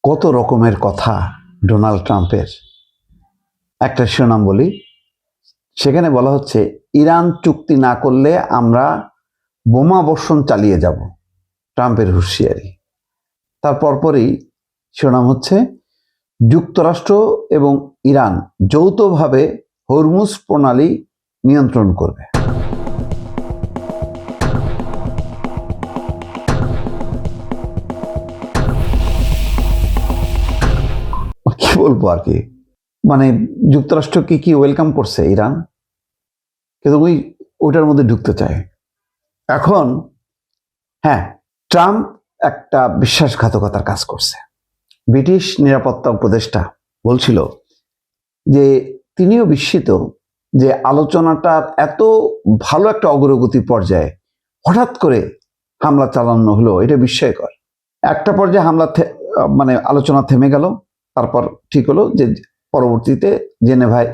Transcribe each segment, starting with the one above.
কত রকমের কথা ডোনাল্ড ট্রাম্পের। একটা শিরোনাম বলি, সেখানে বলা হচ্ছে ইরান চুক্তি না করলে আমরা বোমা বর্ষণ চালিয়ে যাব, ট্রাম্পের হুঁশিয়ারি। তার পরপরই শিরোনাম হচ্ছে যুক্তরাষ্ট্র এবং ইরান যৌথভাবে হরমুজ প্রণালী নিয়ন্ত্রণ করবে। কি বলবো আর কি, মানে যুক্তরাষ্ট্র কি ওয়েলকাম করছে ইরান, কিন্তু ওইটার মধ্যে ঢুকতে চায়। এখন হ্যাঁ, ট্রাম্প একটা বিশ্বাসঘাতকতার কাজ করছে। ব্রিটিশ নিরাপত্তা উপদেষ্টা বলছিল যে তিনিও বিস্মিত যে আলোচনাটার এত ভালো একটা অগ্রগতি পর্যায়ে হঠাৎ করে হামলা চালানো হলো, এটা বিস্ময়কর। একটা পর্যায়ে আলোচনা থেমে গেল, তারপর ঠিক হলো যে পরবর্তীতে জেনেভায়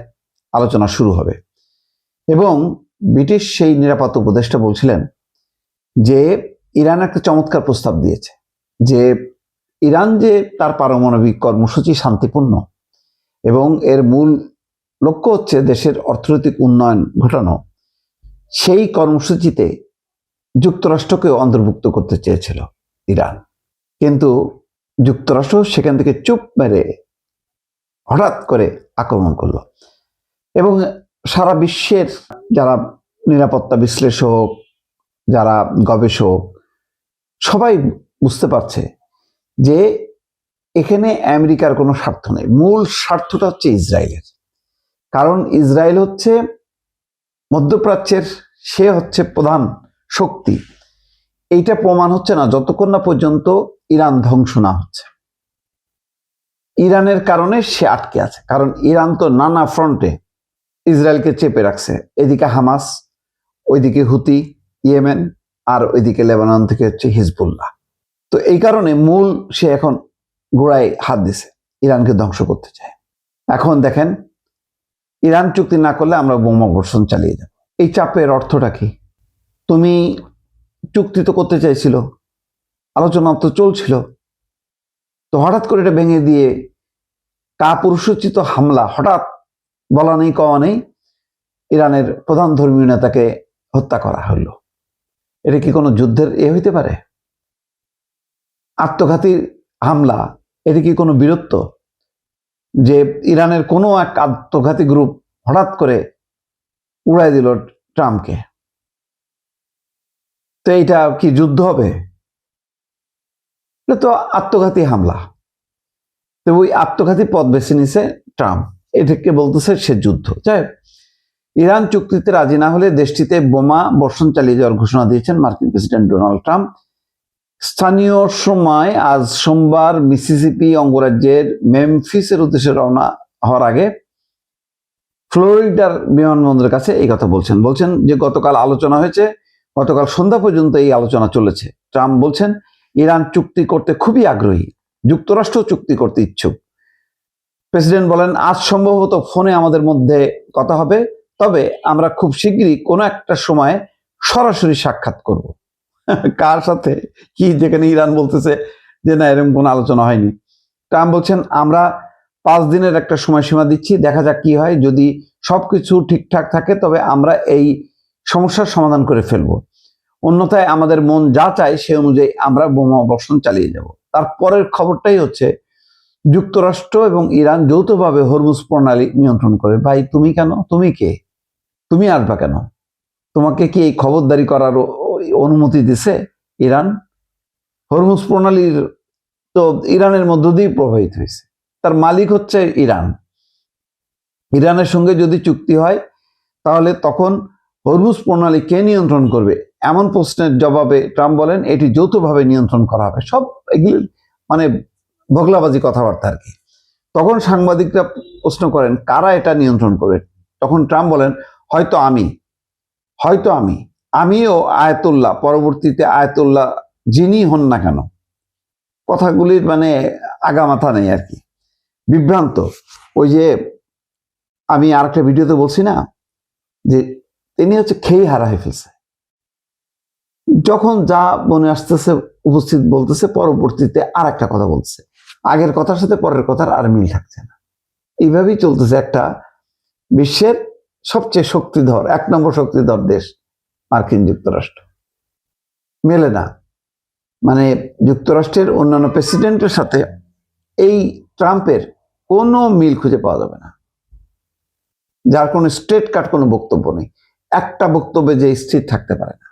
আলোচনা শুরু হবে। এবং ব্রিটিশ সেই নিরাপত্তা উপদেষ্টা বলছিলেন যে ইরান একটা চমৎকার প্রস্তাব দিয়েছে যে ইরান যে তার পারমাণবিক কর্মসূচি শান্তিপূর্ণ এবং এর মূল লক্ষ্য হচ্ছে দেশের অর্থনৈতিক উন্নয়ন ঘটানো, সেই কর্মসূচিতে যুক্তরাষ্ট্রকেও অন্তর্ভুক্ত করতে চেয়েছিল ইরান। কিন্তু যুক্তরাষ্ট্র সেখান থেকে চুপ মেরে হঠাৎ করে আক্রমণ করলো। এবং সারা বিশ্বের যারা নিরাপত্তা বিশ্লেষক, যারা গবেষক, সবাই বুঝতে পারছে যে এখানে আমেরিকার কোনো স্বার্থ নেই। মূল স্বার্থটা হচ্ছে ইসরায়েলের। কারণ ইসরায়েল হচ্ছে মধ্যপ্রাচ্যের, সে হচ্ছে প্রধান শক্তি। এইটা প্রমাণ হচ্ছে না যতক্ষণ না পর্যন্ত ইরান ধ্বংস না হচ্ছে। ইরানের কারণে সে আটকে আছে, কারণ ইরান তো নানা ফ্রন্টে ইসরায়েলকে চেপে রাখছে। এদিকে হামাস, ওইদিকে হুতি ইয়েমেন, আর ওইদিকে লেবানন থেকে হচ্ছে হিজবুল্লাহ। তো এই কারণে মূল সে এখন গোড়ায় হাত দিছে, ইরানকে ধ্বংস করতে চায়। এখন দেখেন, ইরান চুক্তি না করলে আমরা বোমা বর্ষণ চালিয়ে যাব। এই চাপের অর্থটা কি? তুমি চুক্তি তো করতে চাইছিল, আলোচনা তো চলছিল, তো হঠাৎ করে এটা ভেঙে দিয়ে কাপুরুষোচিত হামলা, হঠাৎ বলা নেই কওয়া নেই, ইরানের প্রধান ধর্মীয় নেতাকে হত্যা করা হলো। এটা কি কোনো যুদ্ধের হইতে পারে? আত্মঘাতী হামলা, এটা কি কোনো বীরত্ব? যে ইরানের কোনো এক আত্মঘাতী গ্রুপ হঠাৎ করে উড়াই দিল ট্রাম্পকে, তো এইটা কি যুদ্ধ হবে? এটা তো আত্মঘাতী হামলা। তো ওই আত্মঘাতী পথ বেছে নিছে ট্রাম্প, এটাকে বলতেছে সে যুদ্ধ। যাই হোক, ইরান চুক্তিতে রাজি না হলে দেশটিতে বোমা বর্ষণ চালিয়ে যাওয়ার ঘোষণা দিয়েছেন মার্কিন প্রেসিডেন্ট ডোনাল্ড ট্রাম্প। স্থানীয় সময় আজ সোমবার মিসিসিপি অঙ্গরাজ্যের মেমফিসের উদ্দেশ্যে রওনা হওয়ার আগে ফ্লোরিডার বিমানবন্দরের কাছে এই কথা বলছেন যে গতকাল আলোচনা হয়েছে, গতকাল সন্ধ্যা পর্যন্ত এই আলোচনা চলেছে। ট্রাম্প বলছেন ইরান চুক্তি করতে খুবই আগ্রহী, যুক্তরাষ্ট্র চুক্তি করতে ইচ্ছুক। প্রেসিডেন্ট বলেন আজ সম্ভবত ফোনে আমাদের মধ্যে কথা হবে, তবে আমরা খুব শীঘ্রই কোনো একটা সময় সরাসরি সাক্ষাৎ করব। কার সাথে কি? যেখানে ইরান বলতেছে যে না, এরকম কোনো আলোচনা হয়নি। ট্রাম্প বলছেন আমরা 5 দিনের একটা সময়সীমা দিচ্ছি, দেখা যাক কি হয়। যদি সবকিছু ঠিকঠাক থাকে তবে আমরা এই সমস্যার সমাধান করে ফেলবো, অন্যথায় আমাদের মন যা চায় সে অনুযায়ী আমরা বোমা বর্ষণ চালিয়ে যাব। তারপরের খবরটাই হচ্ছে যুক্তরাষ্ট্র এবং ইরান যৌথভাবে হরমুজ প্রণালী নিয়ন্ত্রণ করে। ভাই তুমি কেন? তুমি কে? তুমি আসবা কেন? তোমাকে কি এই খবরদারি করার অনুমতি দিছে ইরান? হরমুজ প্রণালীর তো ইরানের মধ্য দিয়ে প্রবাহিত হয়েছে, তার মালিক হচ্ছে ইরান। ইরানের সঙ্গে যদি চুক্তি হয় তাহলে তখন হরমুজ প্রণালী কে নিয়ন্ত্রণ করবে? এমন প্রশ্নের জবাবে ট্রাম্প বলেন এটি যৌথভাবে নিয়ন্ত্রণ করা হবে। সব এগুলি ভোগলাবাজি কথাবার্তা আর কি। তখন সাংবাদিকরা প্রশ্ন করেন কারা এটা নিয়ন্ত্রণ করবে? তখন ট্রাম্প বলেন হয়তো আমিও আয়াতুল্লাহ, পরবর্তীতে আয়াতুল্লাহ যিনি হন না কেন। কথাগুলির আগামাথা নেই আর কি, বিভ্রান্ত। ওই যে আমি আর একটা ভিডিওতে বলছি না যে তিনি হচ্ছে খেয়ে হারাই ফেলছে, যখন যা মনে আসতেছে উপস্থিত বলতেছে, পরবর্তীতে আর একটা কথা বলছে। আগের কথার সাথে পরের কথার আর মিল থাকছে না। এইভাবেই চলতেছে একটা বিশ্বের সবচেয়ে শক্তিধর 1 নম্বর শক্তিধর দেশ মার্কিন যুক্তরাষ্ট্র। মেলে না, মানে যুক্তরাষ্ট্রের অন্যান্য প্রেসিডেন্টের সাথে এই ট্রাম্পের কোনো মিল খুঁজে পাওয়া যাবে না, যার কোনো স্ট্রেট কাট কোনো বক্তব্য নেই, একটা বক্তব্যে যে স্থির থাকতে পারে না।